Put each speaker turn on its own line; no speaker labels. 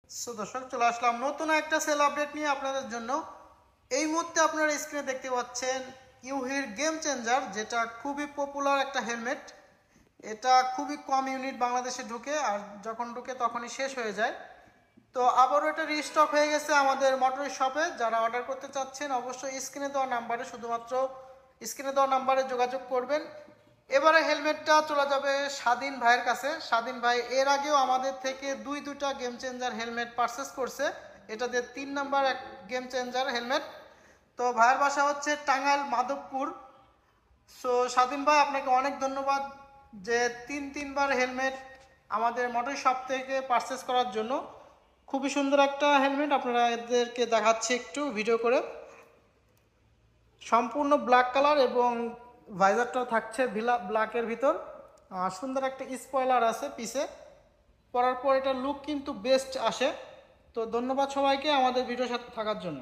So দর্শক, চলে আসলাম নতুন একটা সেল আপডেট নিয়ে আপনাদের জন্য। এই মুহূর্তে আপনারা স্ক্রিনে দেখতে পাচ্ছেন ইউহির গেম চেঞ্জার, যেটা খুবই পপুলার একটা হেলমেট। এটা খুবই কম ইউনিট বাংলাদেশে ঢুকে, আর যখন ঢুকে তখনই শেষ হয়ে যায়। তো আবারও এটা রিস্টক হয়ে গেছে আমাদের মোটর শপে। যারা অর্ডার করতে চাচ্ছেন অবশ্যই স্ক্রিনে দেওয়া নাম্বারে, শুধুমাত্র স্ক্রিনে দেওয়া নাম্বারে যোগাযোগ করবেন। এবারে হেলমেটটা চলে যাবে স্বাধীন ভাইয়ের কাছে। স্বাধীন ভাই এর আগেও আমাদের থেকে দুইটা গেম চেঞ্জার হেলমেট পারচেস করছে। এটা দিয়ে 3 নাম্বার এক গেম চেঞ্জার হেলমেট। তো ভাইয়ের বাসা হচ্ছে টাঙ্গাইল মাধবপুর। সো স্বাধীন ভাই, আপনাকে অনেক ধন্যবাদ যে তিনবার হেলমেট আমাদের মোটর শপ থেকে পারচেস করার জন্য। খুবই সুন্দর একটা হেলমেট, আপনারা এদেরকে দেখাচ্ছি একটু ভিডিও করে। সম্পূর্ণ ব্ল্যাক কালার এবং ভাইজারটাও থাকছে ব্ল্যাকের ভিতর। সুন্দর একটা স্পয়লার আছে পিছে। পরার পর এটার লুক কিন্তু বেস্ট আসে। তো ধন্যবাদ সবাইকে আমাদের ভিডিওর সাথে থাকার জন্য।